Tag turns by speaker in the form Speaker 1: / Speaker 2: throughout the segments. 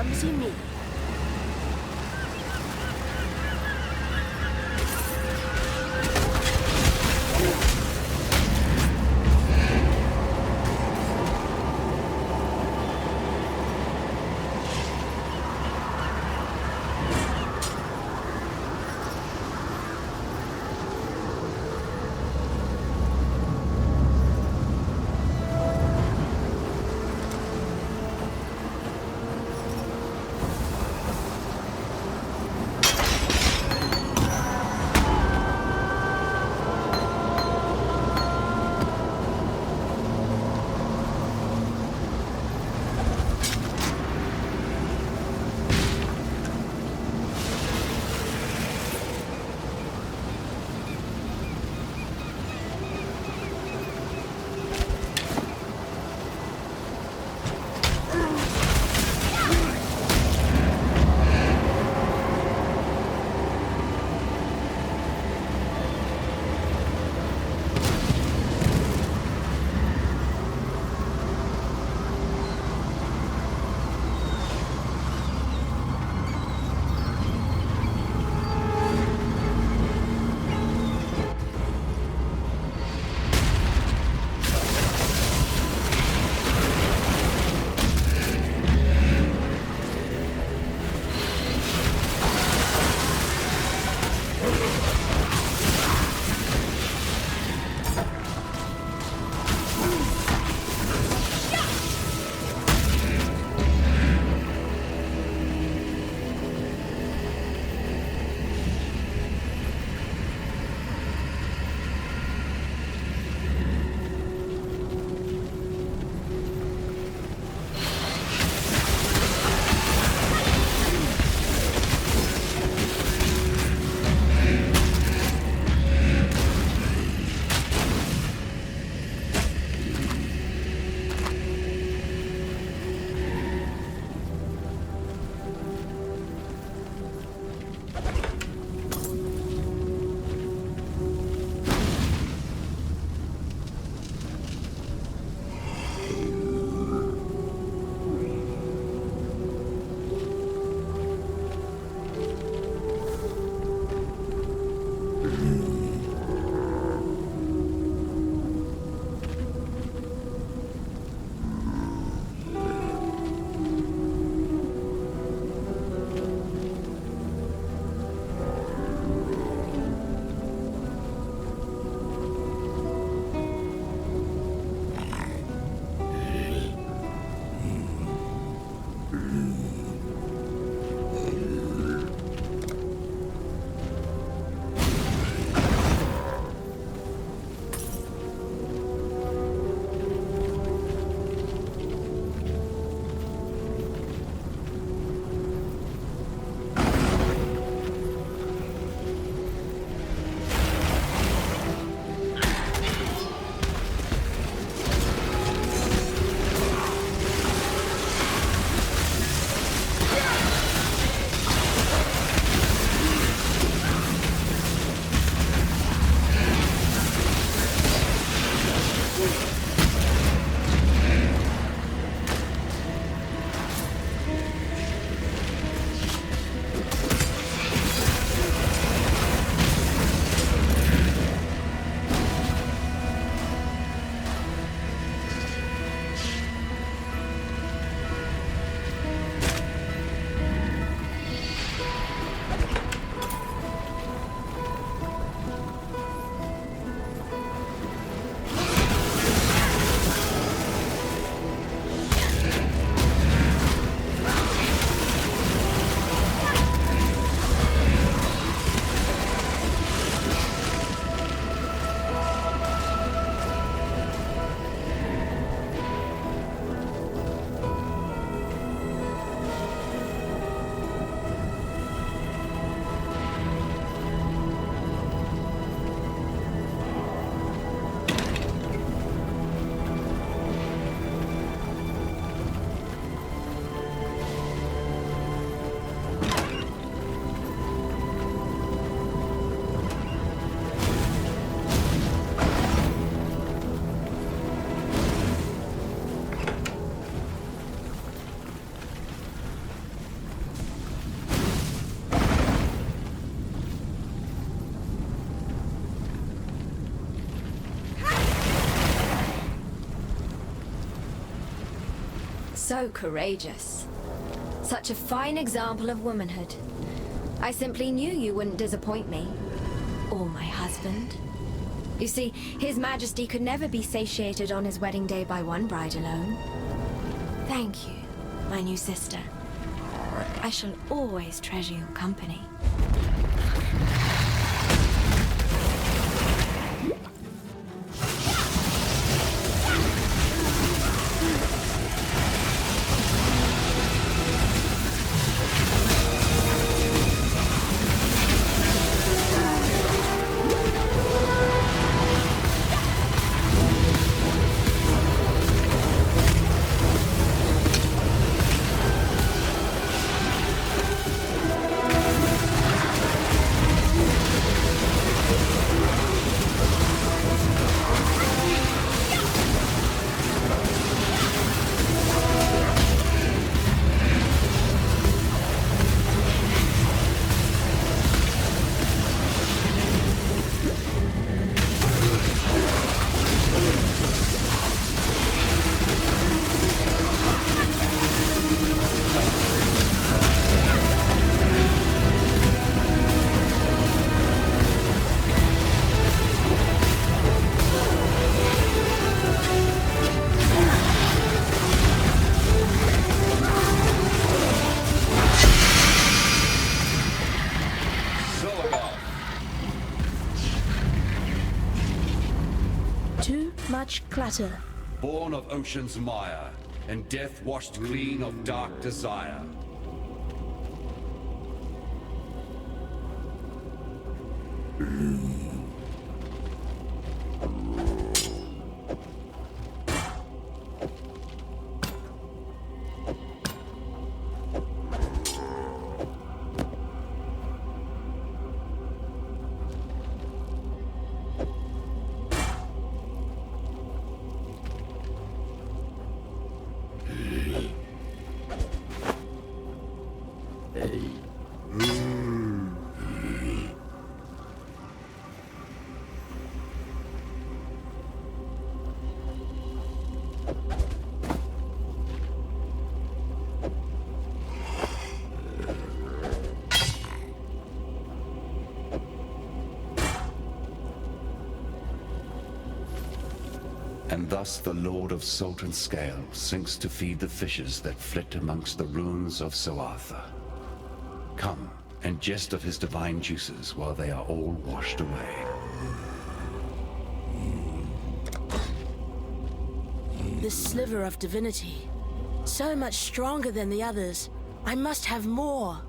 Speaker 1: clumsy me. So courageous. Such a fine example of womanhood. I simply knew you wouldn't disappoint me. Or my husband. You see, His Majesty could never be satiated on his wedding day by one bride alone. Thank you, my new sister. I shall always treasure your company.
Speaker 2: Much clatter.
Speaker 3: Born of ocean's mire, and death washed clean of dark desire. And thus the Lord of Salt and Scale sinks to feed the fishes that flit amongst the ruins of Soartha. Come and jest of his divine juices while they are all washed away.
Speaker 2: This sliver of divinity, so much stronger than the others. I must have more.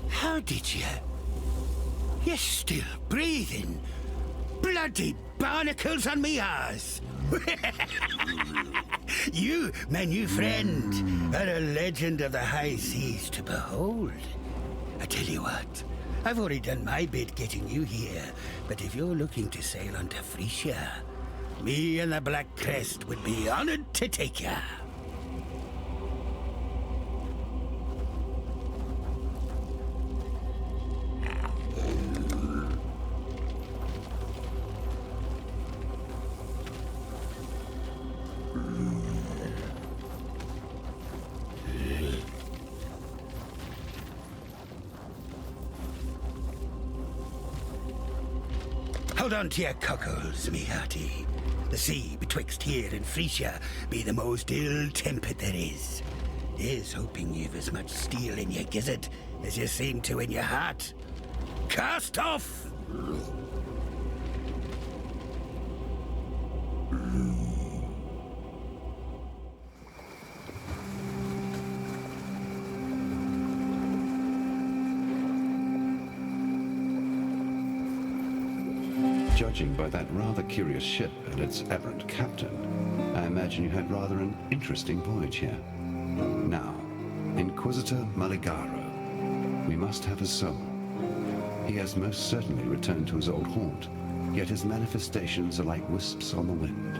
Speaker 4: How did you? You're still breathing. Bloody barnacles on me arse. You, my new friend, are a legend of the high seas to behold. I tell you what, I've already done my bit getting you here, but if you're looking to sail onto Frisia, me and the Black Crest would be honored to take ya. Hold on to your cockles, me hearty. The sea betwixt here and Frisia be the most ill-tempered there is. Here's hoping you've as much steel in your gizzard as you seem to in your heart. Cast off!
Speaker 3: Judging by that rather curious ship and its aberrant captain, I imagine you had rather an interesting voyage here. Now, Inquisitor Maligaro, we must have his soul. He has most certainly returned to his old haunt, yet his manifestations are like wisps on the wind.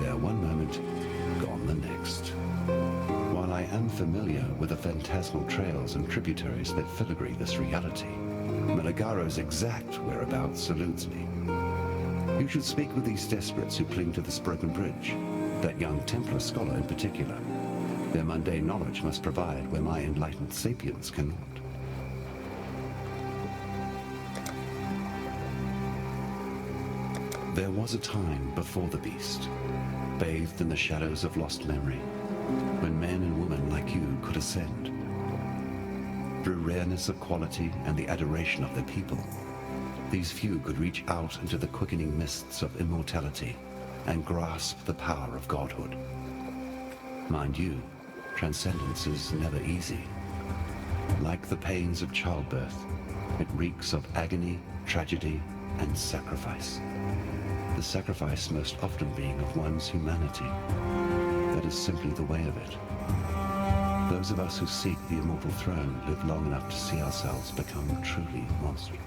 Speaker 3: There one moment, gone the next. While I am familiar with the phantasmal trails and tributaries that filigree this reality, Maligaro's exact whereabouts eludes me. You should speak with these desperates who cling to this broken bridge, that young Templar scholar in particular. Their mundane knowledge must provide where my enlightened sapiens cannot. There was a time before the beast, bathed in the shadows of lost memory, when men and women like you could ascend. Through rareness of quality and the adoration of their people, these few could reach out into the quickening mists of immortality and grasp the power of godhood. Mind you, transcendence is never easy. Like the pains of childbirth, it reeks of agony, tragedy, and sacrifice. The sacrifice most often being of one's humanity. That is simply the way of it. Those of us who seek the immortal throne live long enough to see ourselves become truly monstrous.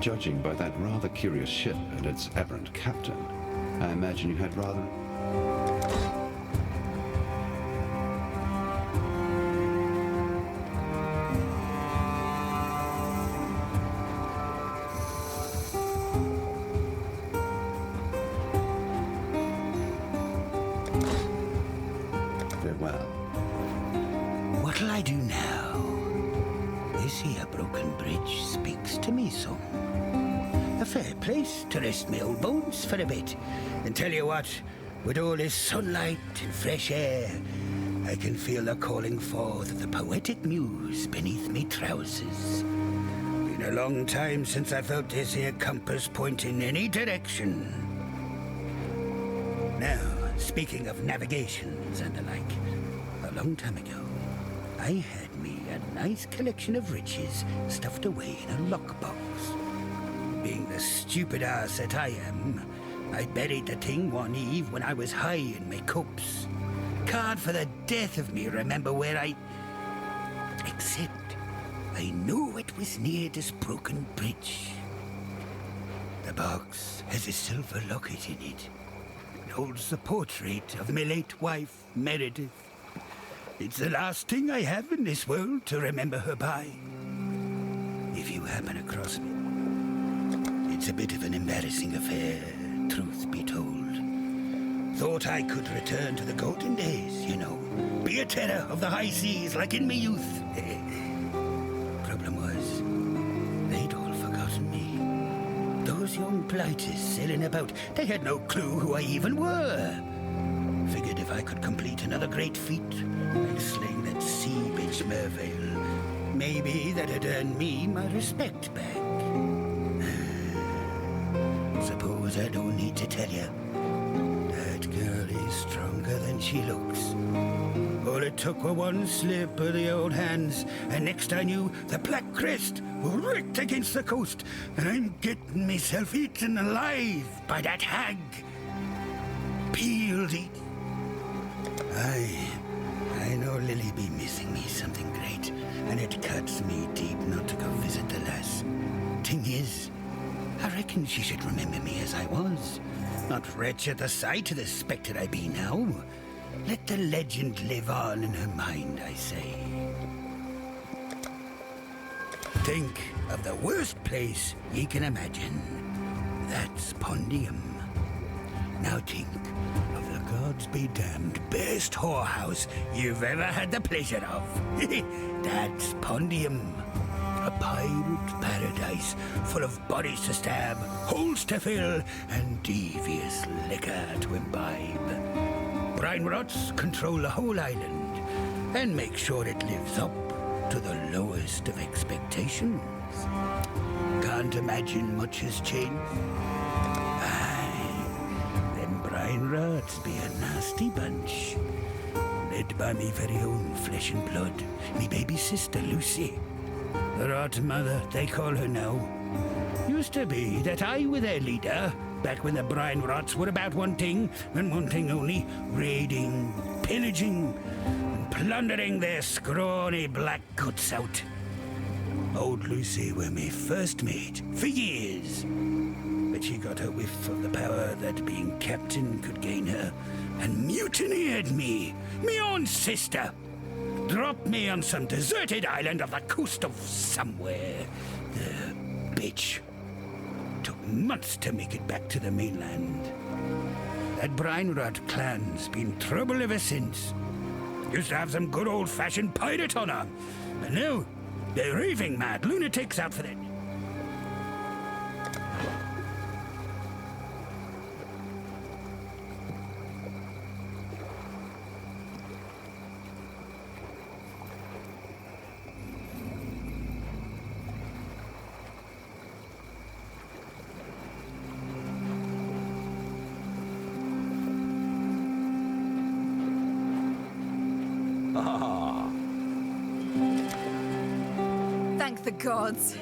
Speaker 3: Judging by that rather curious ship and its aberrant captain, I imagine you had rather... Farewell.
Speaker 4: What'll I do now? This here broken bridge speaks to me some. A fair place to rest my old bones for a bit. And tell you what, with all this sunlight and fresh air, I can feel the calling forth of the poetic muse beneath me trousers. Been a long time since I felt this here compass point in any direction. Now, speaking of navigations and the like, a long time ago, I had me a nice collection of riches stuffed away in a lockbox. Being the stupid ass that I am, I buried the thing one eve when I was high in my cups. Can't for the death of me remember where except I knew it was near this broken bridge. The box has a silver locket in it. It holds the portrait of my late wife, Meredith. It's the last thing I have in this world to remember her by. If you happen across me, it's a bit of an embarrassing affair, truth be told. Thought I could return to the golden days, you know. Be a terror of the high seas like in my youth. Problem was, they'd all forgotten me. Those young blighters sailing about, they had no clue who I even were. Figured if I could complete another great feat, like slaying that sea bitch Mervale, maybe that'd earn me my respect back. Suppose I don't need to tell you. That girl is stronger than she looks. All it took were one slip of the old hands, and next I knew, the Black Crest wrecked against the coast, and I'm getting myself eaten alive by that hag. Peeled it. I know Lily be missing me something great, and it cuts me deep not to go visit the lass. Thing is, I reckon she should remember me as I was, not retch at the sight of the spectre I be now. Let the legend live on in her mind, I say. Think of the worst place ye can imagine. That's Pondium. Now think of the gods be damned best whorehouse you've ever had the pleasure of. That's Pondium. A pirate paradise full of bodies to stab, holes to fill, and devious liquor to imbibe. Brine rots control the whole island and make sure it lives up to the lowest of expectations. Can't imagine much has changed. Aye, them brine rots be a nasty bunch. Led by me very own flesh and blood, me baby sister Lucy. The rot mother, they call her now. Used to be that I were their leader, back when the brine rots were about one thing, and one thing only, raiding, pillaging, and plundering their scrawny black guts out. Old Lucy were me first mate, for years. But she got a whiff of the power that being captain could gain her, and mutineered me own sister. Dropped me on some deserted island off the coast of somewhere. The bitch. Took months to make it back to the mainland. That brine rot clan's been trouble ever since. Used to have some good old-fashioned pirate on her. And now, they're raving mad lunatics out for it.
Speaker 5: Thank the gods.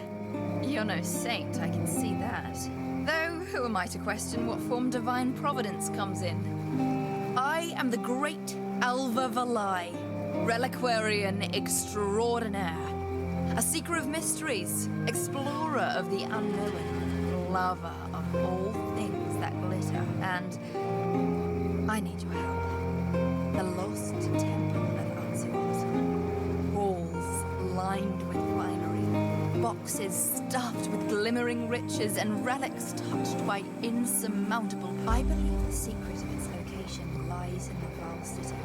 Speaker 5: You're no saint, I can see that. Though, who am I to question what form divine providence comes in? I am the great Alva Valai, reliquarian extraordinaire. A seeker of mysteries, explorer of the unknown, lover of all things that glitter, and I need your help. The lost temple of Exile. Halls lined with finery, boxes stuffed with glimmering riches, and relics touched by insurmountable. I believe the secret of its location lies in the Val City,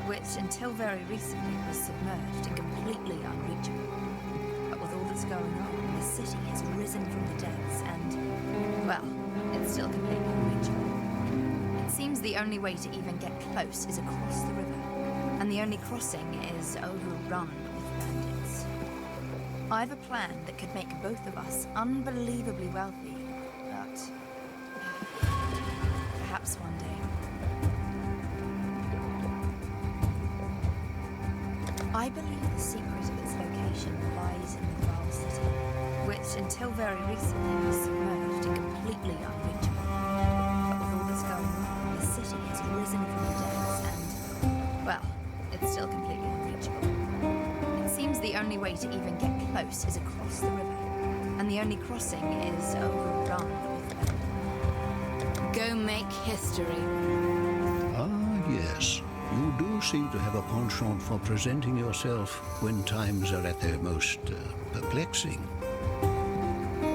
Speaker 5: which until very recently was submerged and completely unreachable. But with all that's going on, the city has risen from the depths and, well, it's still completely unreachable. It seems the only way to even get close is across the river, and the only crossing is overrun with bandits. I've a plan that could make both of us unbelievably wealthy, but perhaps one day. I believe the secret of its location lies in the Val City, which until very recently was submerged and completely unreachable. But with all that's going on, the city has risen from the depths and, well, it's still completely unreachable. It seems the only way to even get close is across the river, and the only crossing is overrun with bandits. Go make history.
Speaker 6: Ah, yes. You do seem to have a penchant for presenting yourself when times are at their most perplexing.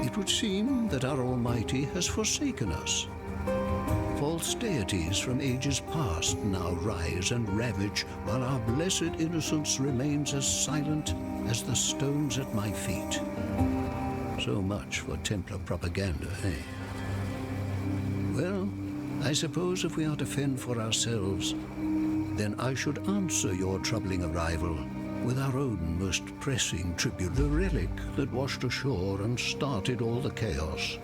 Speaker 6: It would seem that our Almighty has forsaken us. False deities from ages past now rise and ravage, while our blessed innocence remains as silent as the stones at my feet. So much for Templar propaganda, eh? Well, I suppose if we are to fend for ourselves, then I should answer your troubling arrival with our own most pressing tribute, the relic that washed ashore and started all the chaos.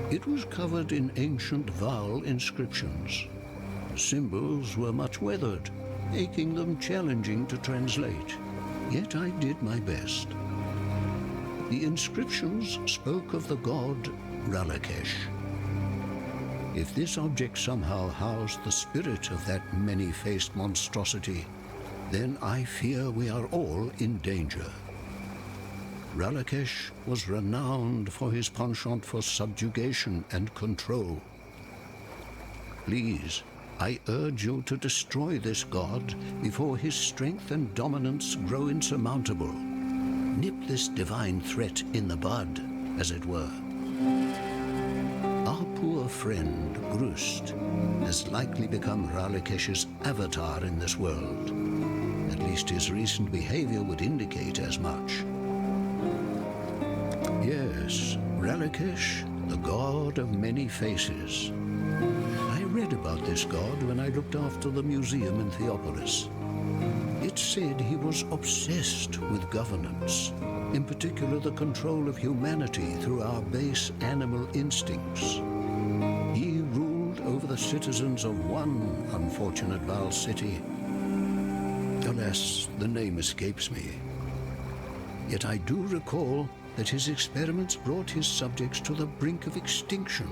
Speaker 6: It was covered in ancient Val inscriptions. Symbols were much weathered, making them challenging to translate. Yet I did my best. The inscriptions spoke of the god Ralakesh. If this object somehow housed the spirit of that many-faced monstrosity, then I fear we are all in danger. Ralakesh was renowned for his penchant for subjugation and control. Please, I urge you to destroy this god before his strength and dominance grow insurmountable. Nip this divine threat in the bud, as it were. Our poor friend, Grust, has likely become Ralakesh's avatar in this world. At least his recent behavior would indicate as much. Yes, Relikesh, the god of many faces. I read about this god when I looked after the museum in Theopolis. It said he was obsessed with governance, in particular the control of humanity through our base animal instincts. He ruled over the citizens of one unfortunate Val city. Alas, the name escapes me. Yet I do recall that his experiments brought his subjects to the brink of extinction,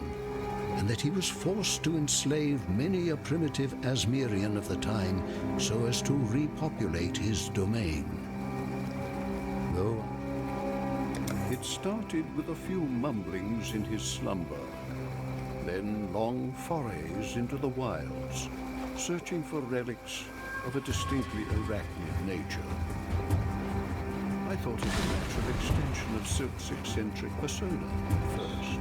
Speaker 6: and that he was forced to enslave many a primitive Asmerian of the time so as to repopulate his domain. Though it started with a few mumblings in his slumber, then long forays into the wilds, searching for relics of a distinctly arachnid nature. I thought it a natural extension of Silk's eccentric persona first.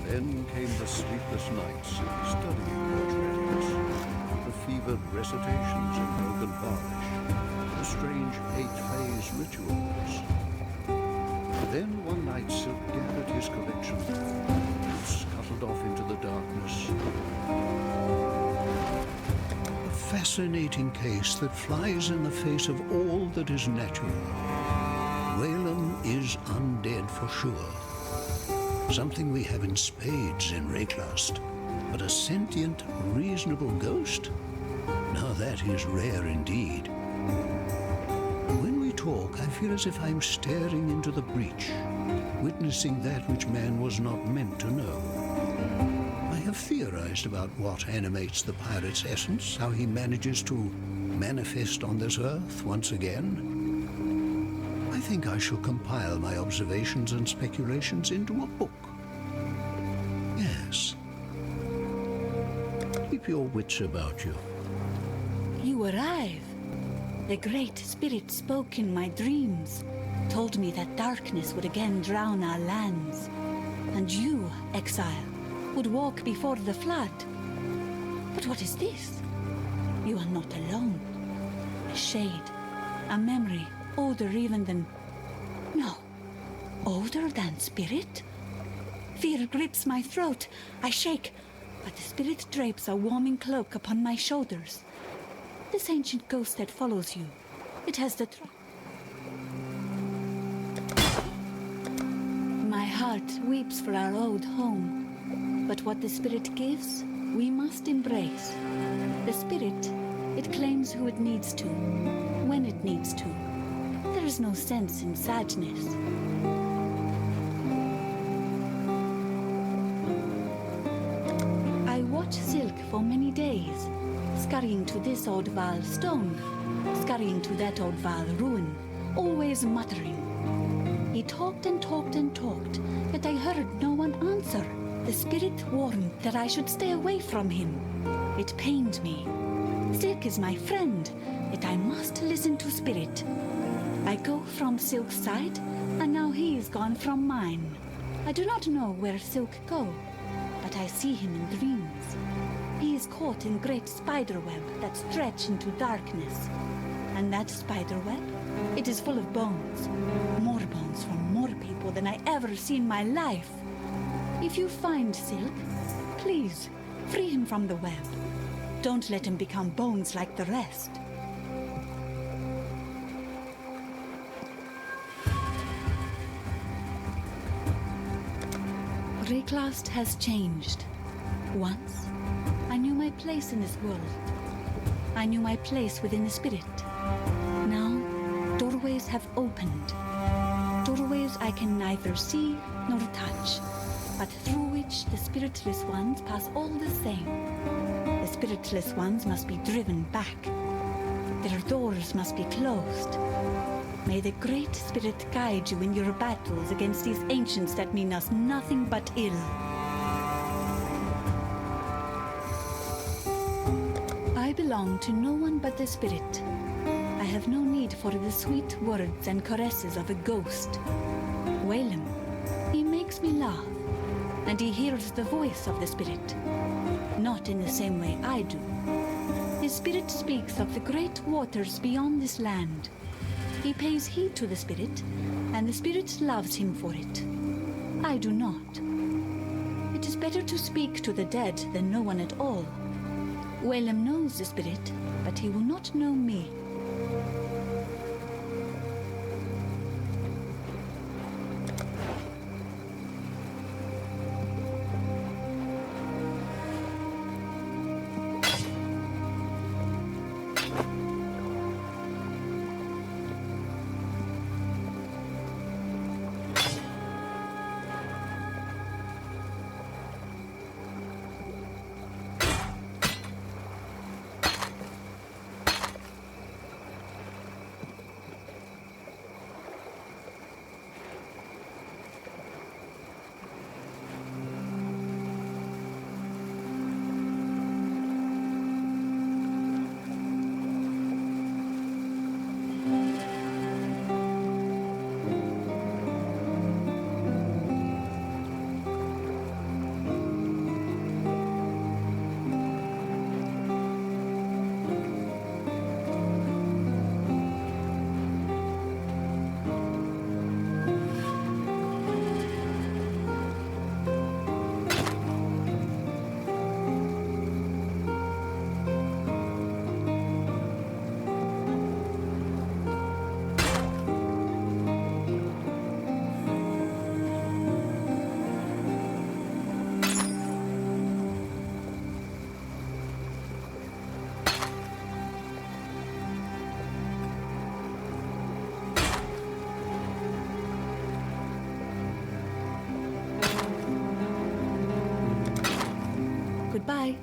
Speaker 6: Then came the sleepless nights studying those relics, the fevered recitations in broken varnish, the strange 8-phase rituals. Then one night Silk gathered his collection and scuttled off into the darkness. A fascinating case that flies in the face of all that is natural. Whalem is undead for sure. Something we have in spades in Rayclast. But a sentient, reasonable ghost? Now that is rare indeed. When we talk, I feel as if I'm staring into the breach, witnessing that which man was not meant to know. I have theorized about what animates the pirate's essence, how he manages to manifest on this earth once again. I think I shall compile my observations and speculations into a book. Yes. Keep your wits about you.
Speaker 7: You arrive. The Great Spirit spoke in my dreams, told me that darkness would again drown our lands, and you, Exile, would walk before the flood. But what is this? You are not alone. A shade, a memory, older even than... No, older than spirit? Fear grips my throat. I shake, but the spirit drapes a warming cloak upon my shoulders. This ancient ghost that follows you, it has the My heart weeps for our old home, but what the spirit gives, we must embrace. The spirit, it claims who it needs to, when it needs to. There is no sense in sadness. I watch Silk for many days, scurrying to this old Val stone, scurrying to that old Val ruin, always muttering. He talked and talked and talked, yet I heard no one answer. The spirit warned that I should stay away from him. It pained me. Silk is my friend, yet I must listen to spirit. I go from Silk's side, and now he is gone from mine. I do not know where Silk go, but I see him in dreams. He is caught in great spiderweb that stretch into darkness. And that spiderweb, it is full of bones. More bones from more people than I ever see in my life. If you find Silk, please, free him from the web. Don't let him become bones like the rest. Rayclast has changed. Once, I knew my place in this world. I knew my place within the spirit. Now, doorways have opened. Doorways I can neither see nor touch, but through which the spiritless ones pass all the same. The spiritless ones must be driven back. Their doors must be closed. May the Great Spirit guide you in your battles against these ancients that mean us nothing but ill. I belong to no one but the Spirit. I have no need for the sweet words and caresses of a ghost. Whalem, he makes me laugh, and he hears the voice of the Spirit. Not in the same way I do. His spirit speaks of the great waters beyond this land. He pays heed to the spirit, and the spirit loves him for it. I do not. It is better to speak to the dead than no one at all. Whalem knows the spirit, but he will not know me. Goodbye.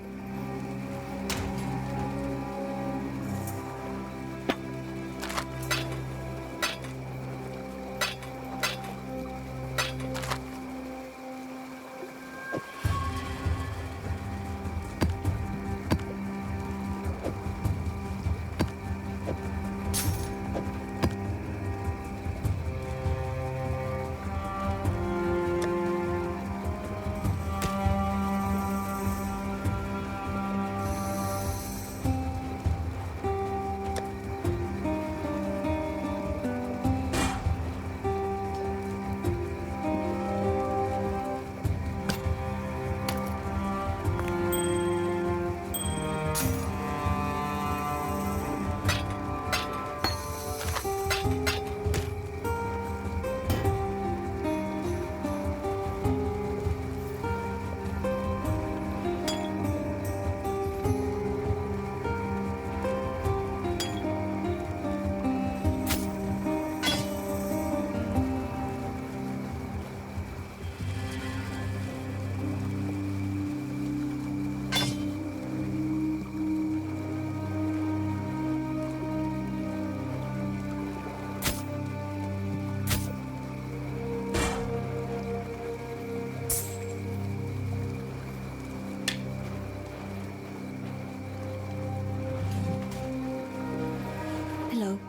Speaker 7: Hello.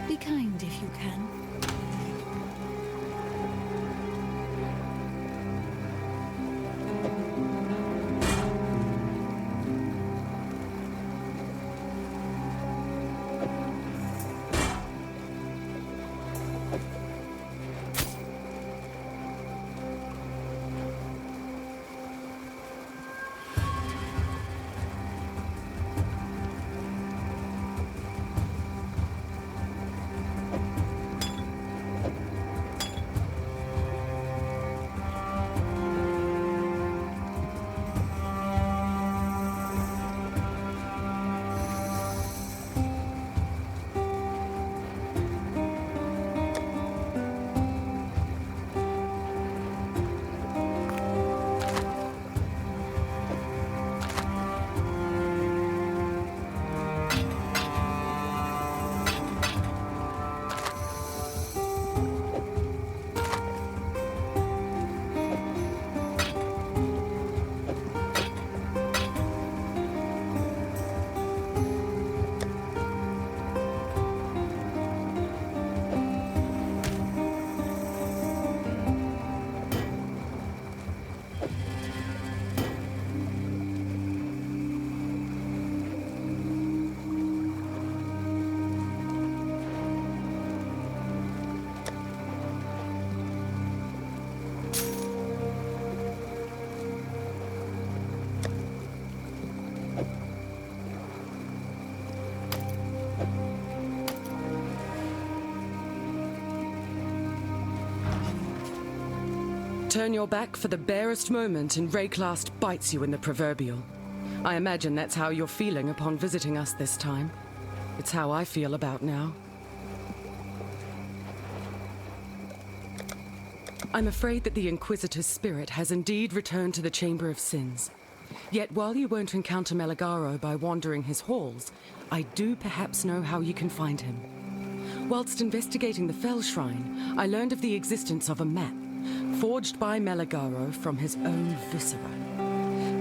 Speaker 7: Be kind if you can.
Speaker 8: Turn your back for the barest moment and Rayclast bites you in the proverbial. I imagine that's how you're feeling upon visiting us this time. It's how I feel about now. I'm afraid that the Inquisitor's spirit has indeed returned to the Chamber of Sins. Yet while you won't encounter Meligaro by wandering his halls, I do perhaps know how you can find him. Whilst investigating the Fell Shrine, I learned of the existence of a map, forged by Meligaro from his own viscera.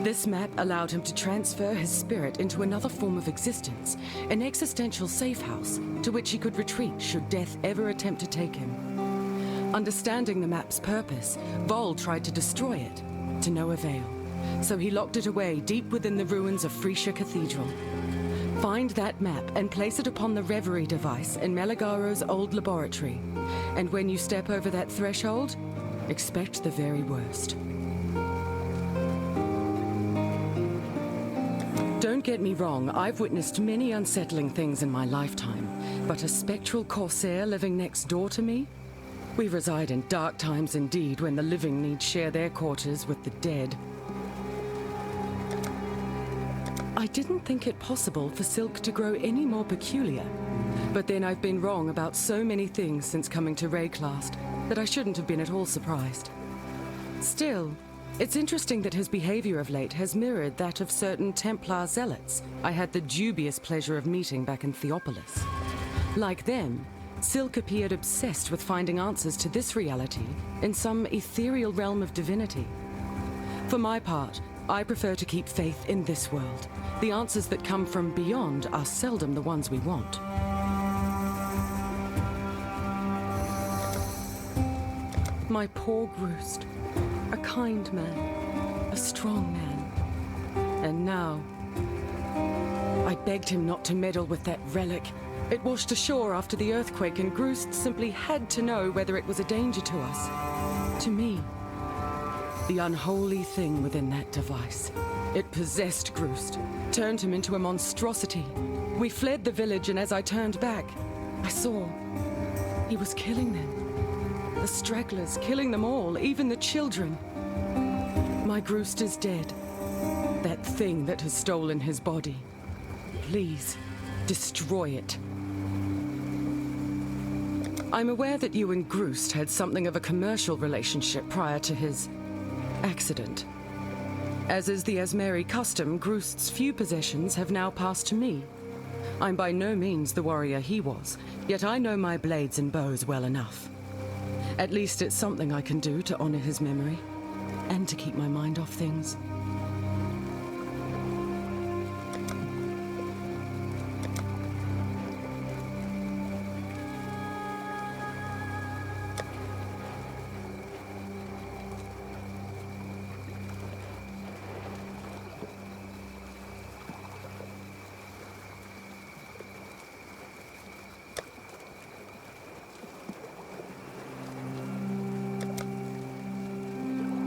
Speaker 8: This map allowed him to transfer his spirit into another form of existence, an existential safe house to which he could retreat should death ever attempt to take him. Understanding the map's purpose, Vol tried to destroy it, to no avail. So he locked it away deep within the ruins of Frisia Cathedral. Find that map and place it upon the Reverie device in Meligaro's old laboratory. And when you step over that threshold, expect the very worst. Don't get me wrong, I've witnessed many unsettling things in my lifetime, but a spectral corsair living next door to me? We reside in dark times indeed, when the living need share their quarters with the dead. I didn't think it possible for Silk to grow any more peculiar, but then I've been wrong about so many things since coming to Rayclast that I shouldn't have been at all surprised. Still, it's interesting that his behavior of late has mirrored that of certain Templar zealots I had the dubious pleasure of meeting back in Theopolis. Like them, Silk appeared obsessed with finding answers to this reality in some ethereal realm of divinity. For my part, I prefer to keep faith in this world. The answers that come from beyond are seldom the ones we want. My poor Groost. A kind man. A strong man. And now... I begged him not to meddle with that relic. It washed ashore after the earthquake, and Groost simply had to know whether it was a danger to us. To me. The unholy thing within that device. It possessed Groost, turned him into a monstrosity. We fled the village, and as I turned back, I saw he was killing them. The stragglers, killing them all, even the children. My Groost is dead. That thing that has stolen his body. Please, destroy it. I'm aware that you and Groost had something of a commercial relationship prior to his accident. As is the Asmeri custom, Groost's few possessions have now passed to me. I'm by no means the warrior he was, yet I know my blades and bows well enough. At least it's something I can do to honor his memory, and to keep my mind off things.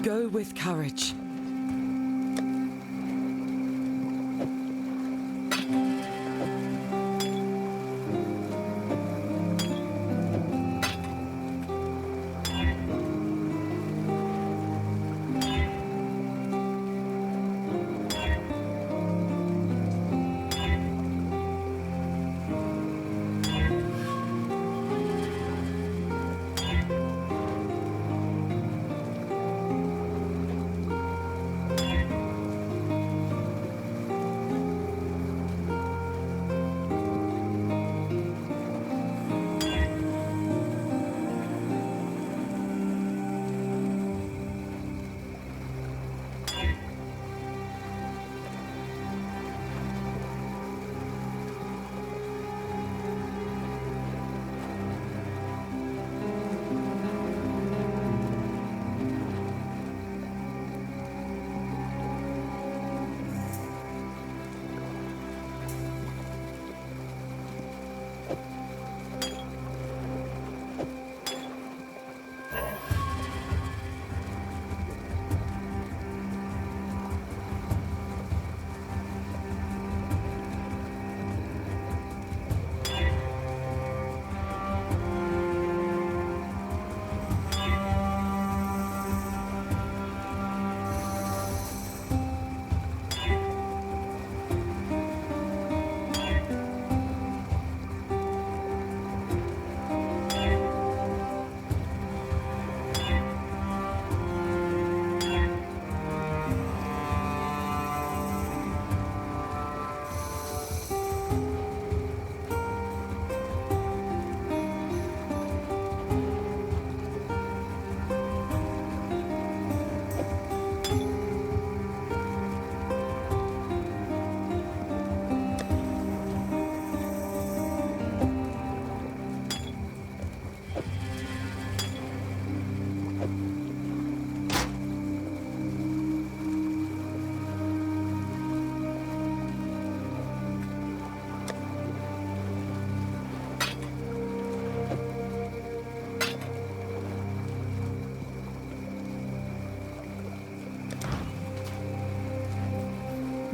Speaker 8: Go with courage.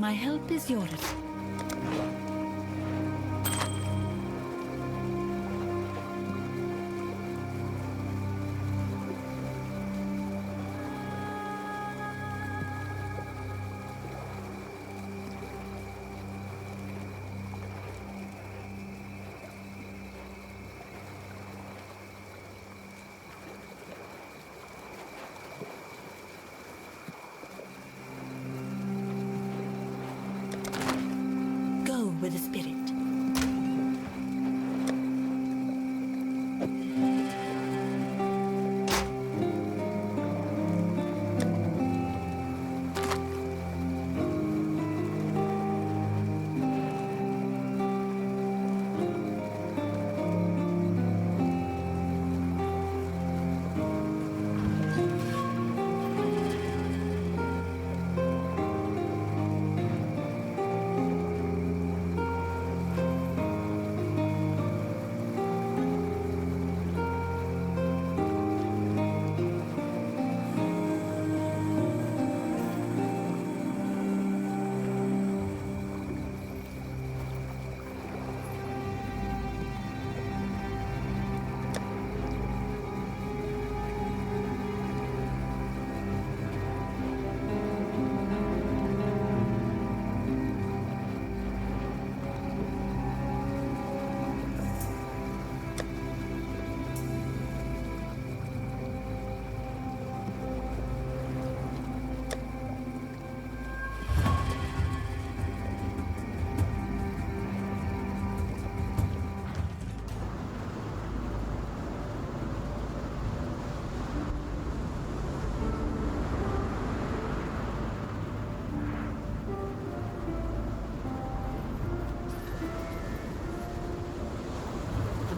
Speaker 7: My help is yours. With the spirit.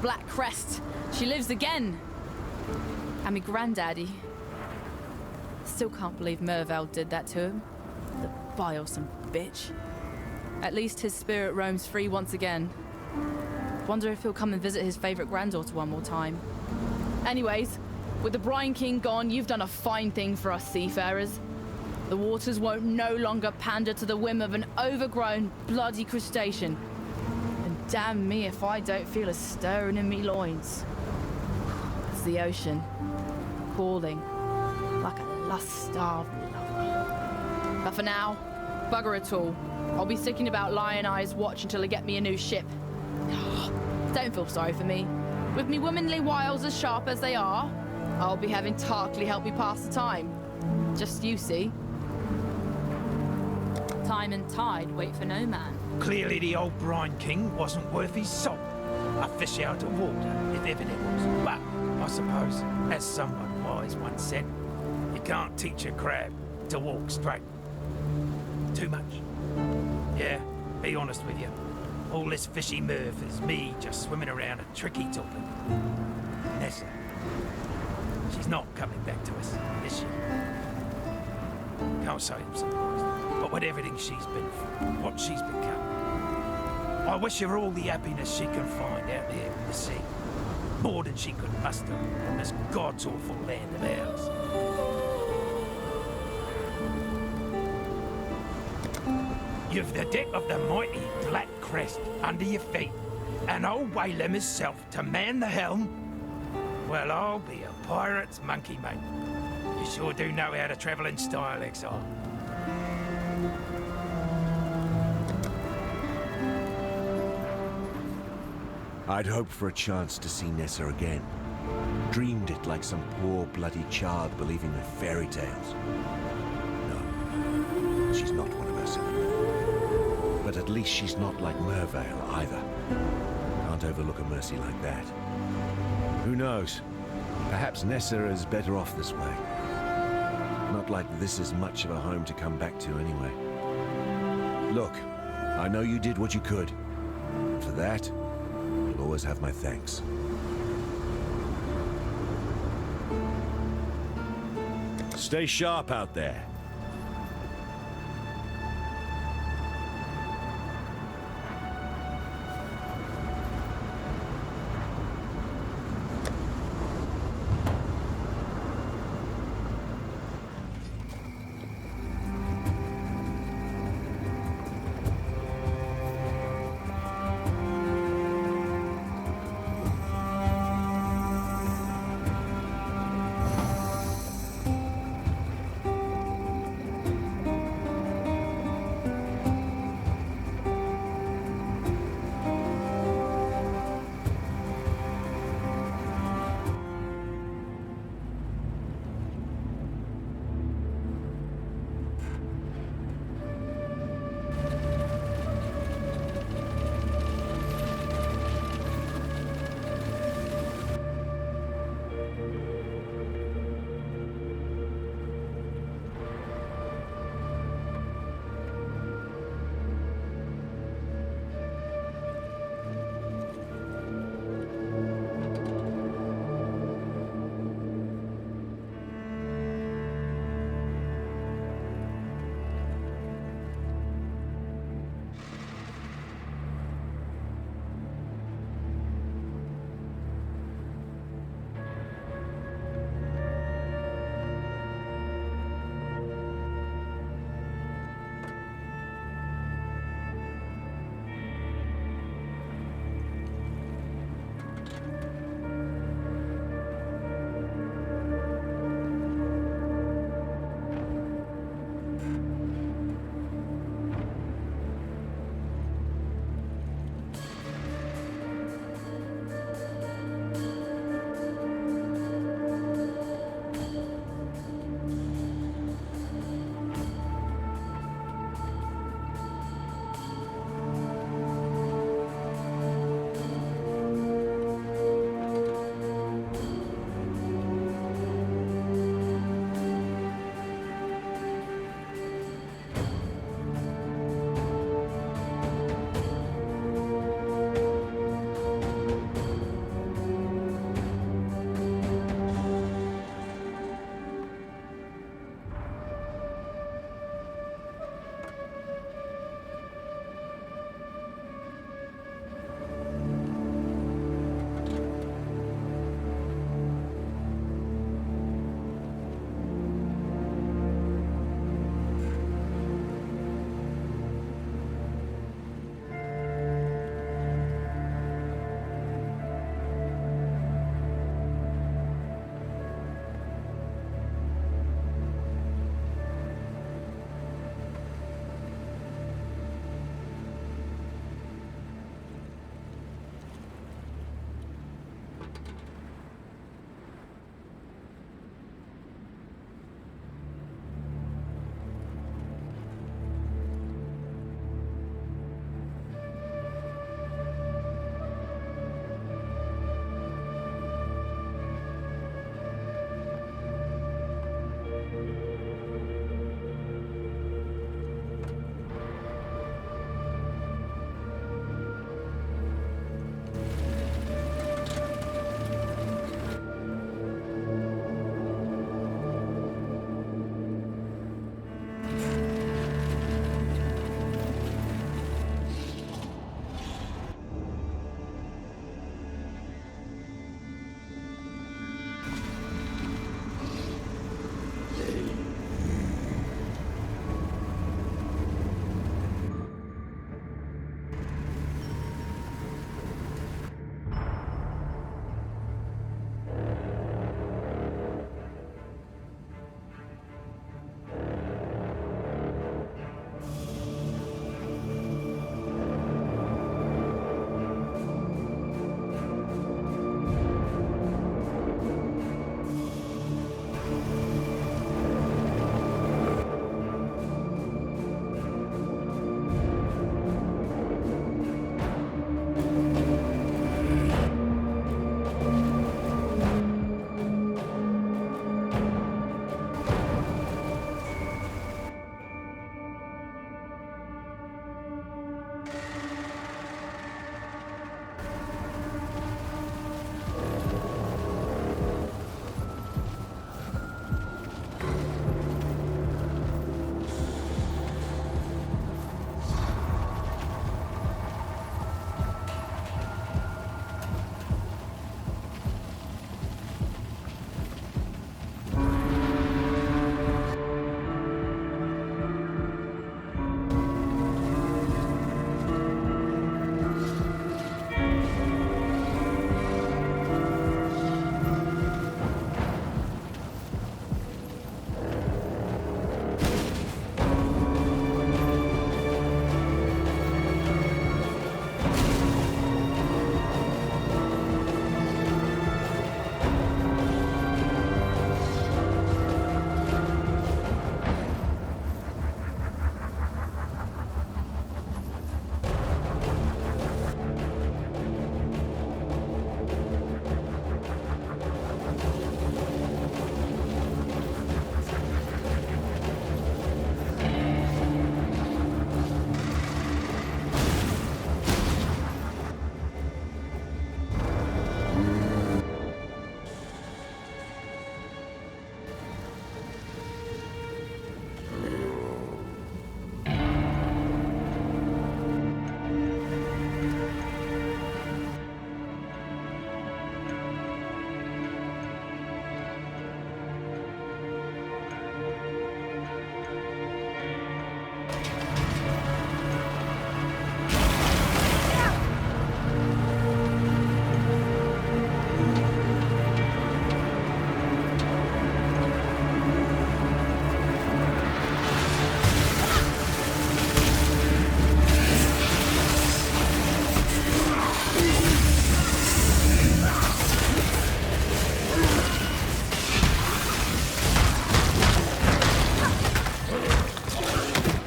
Speaker 5: Black Crest. She lives again. And me granddaddy. Still can't believe Mervale did that to him. The bilesome bitch. At least his spirit roams free once again. Wonder if he'll come and visit his favourite granddaughter one more time. Anyways, with the Brine King gone, you've done a fine thing for us seafarers. The waters won't no longer pander to the whim of an overgrown, bloody crustacean. Damn me if I don't feel a stirring in me loins. It's the ocean, calling, like a lust-starved lover. But for now, bugger it all. I'll be sticking about Lion Eye's watch until I get me a new ship. Don't feel sorry for me. With me womanly wiles as sharp as they are, I'll be having Tarkley help me pass the time. Just you see. Time and tide wait for no man.
Speaker 9: Clearly the old Brine King wasn't worth his salt. A fish out of water, if ever there was. But, I suppose, as someone wise once said, you can't teach a crab to walk straight. Too much. Yeah, be honest with you. All this fishy mirth is me just swimming around and tricky talking. Nessa. She's not coming back to us, is she? Can't say I'm surprised. But with everything she's been through, what she's become, I wish her all the happiness she can find out there in the sea. More than she could muster on this God's awful land of ours. You've the deck of the mighty Black Crest under your feet, and old Whalem himself to man the helm. Well, I'll be a pirate's monkey, mate. You sure do know how to travel in style, Exile.
Speaker 10: I'd hoped for a chance to see Nessa again. Dreamed it like some poor bloody child believing in fairy tales. No, she's not one of us anymore. But at least she's not like Mervale either. Can't overlook a mercy like that. Who knows? Perhaps Nessa is better off this way. Not like this is much of a home to come back to anyway. Look, I know you did what you could. And for that, you'll always have my thanks. Stay sharp out there.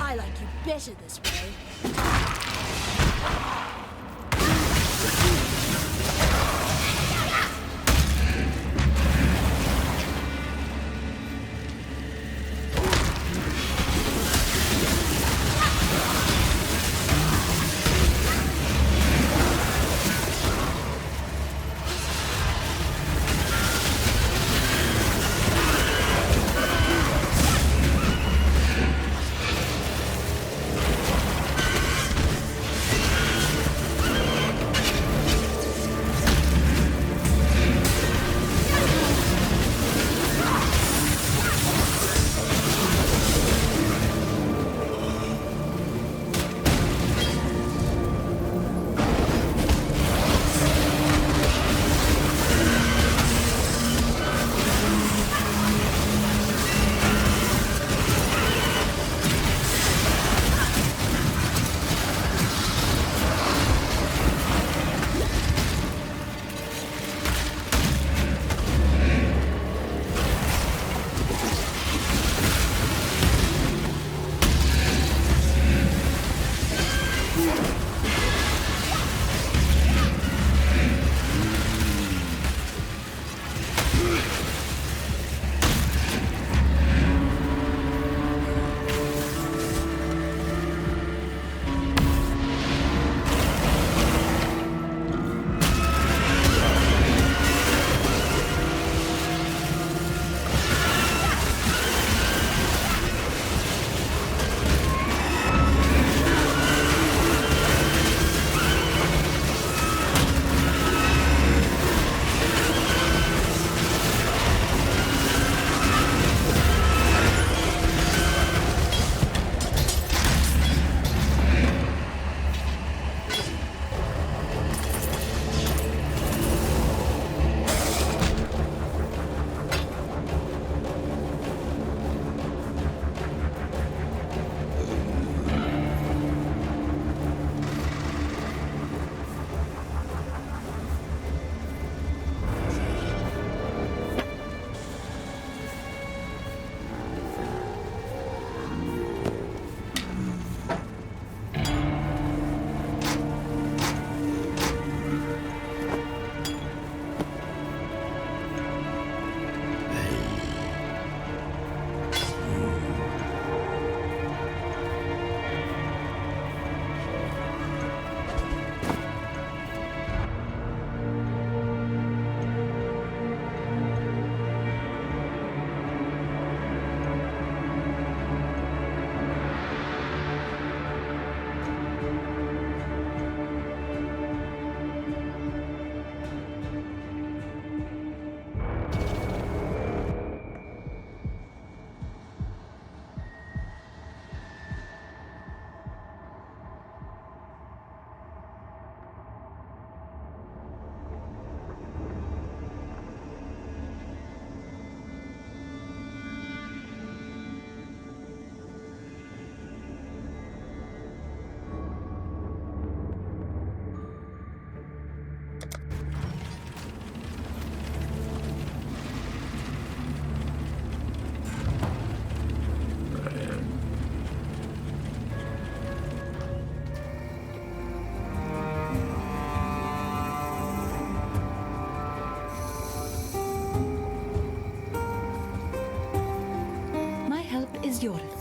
Speaker 2: I like you better this way.
Speaker 7: is yours.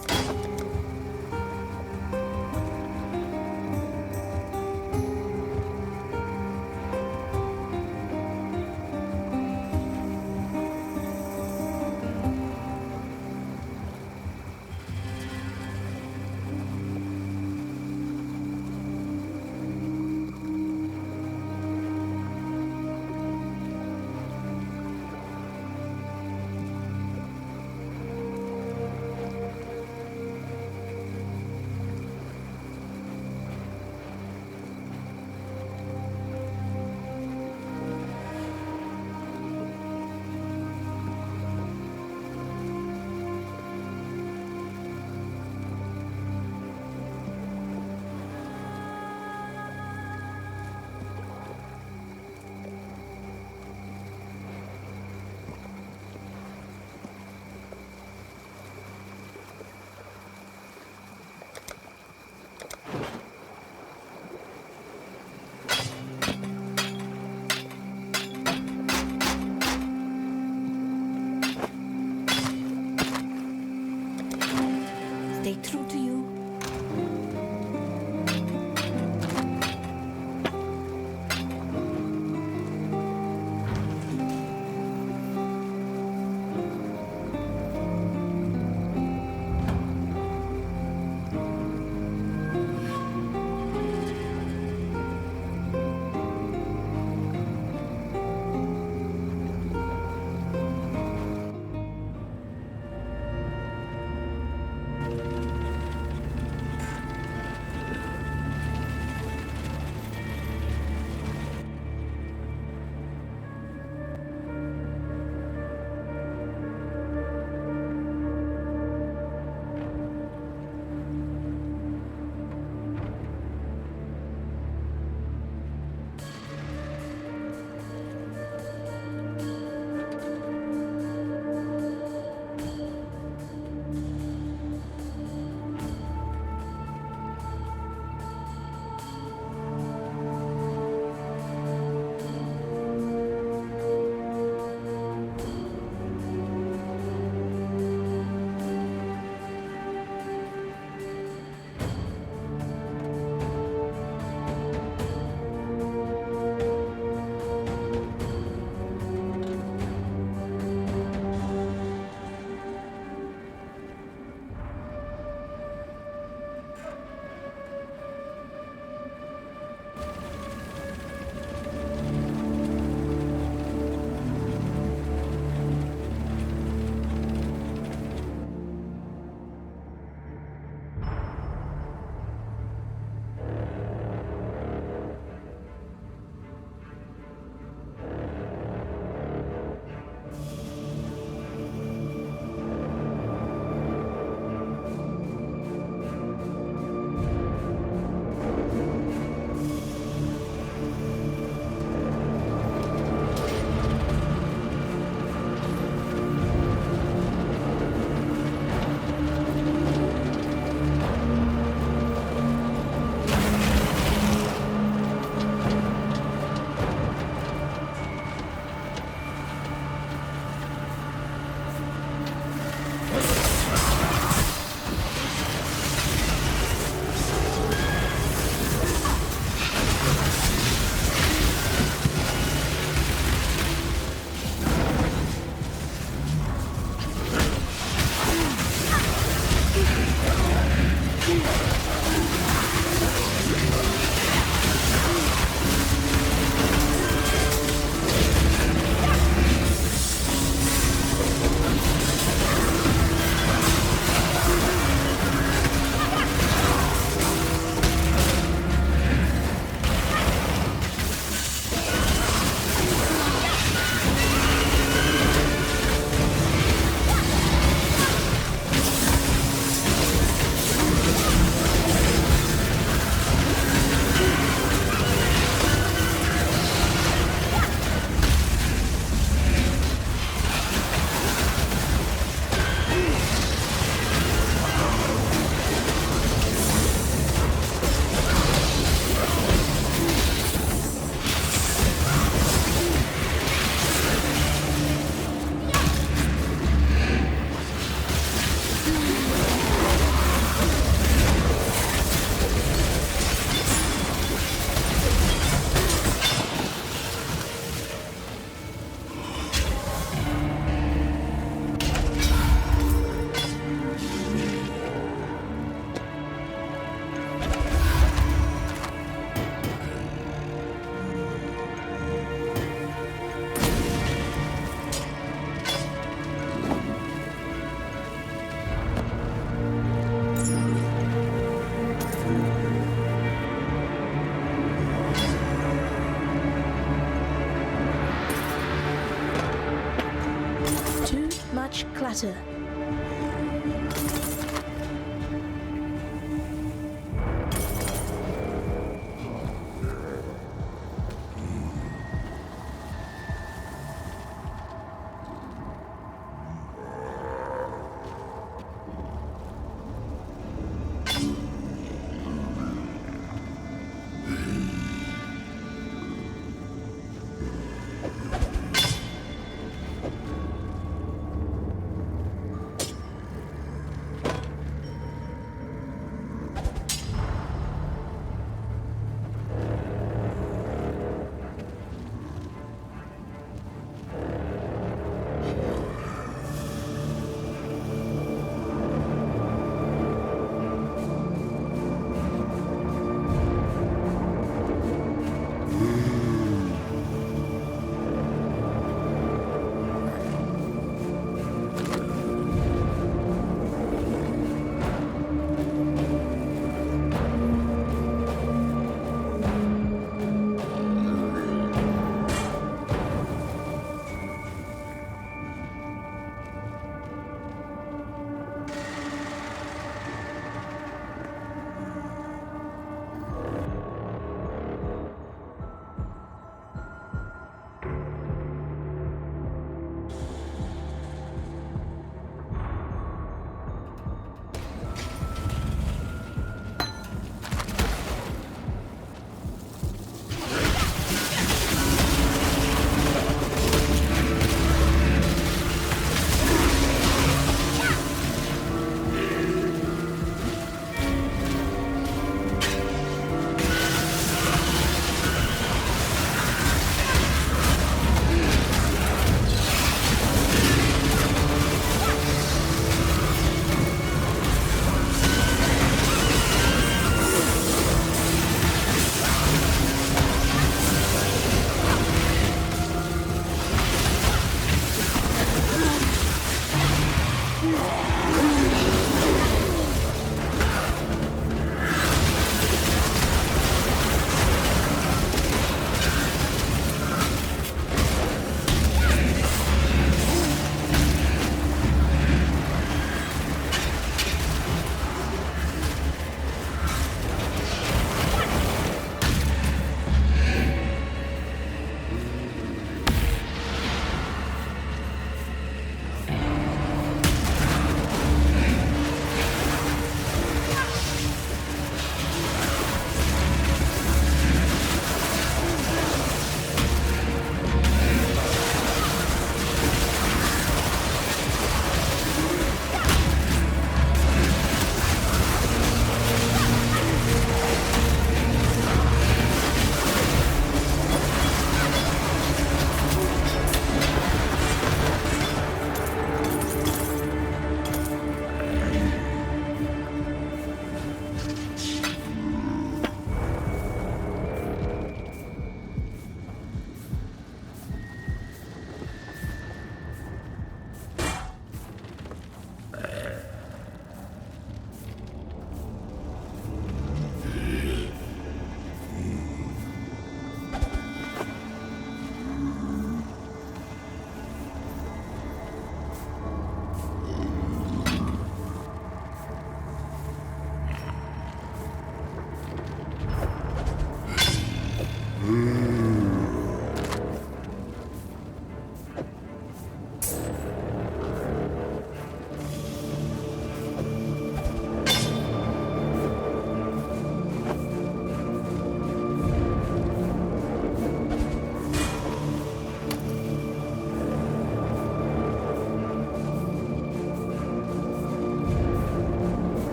Speaker 2: Much clutter.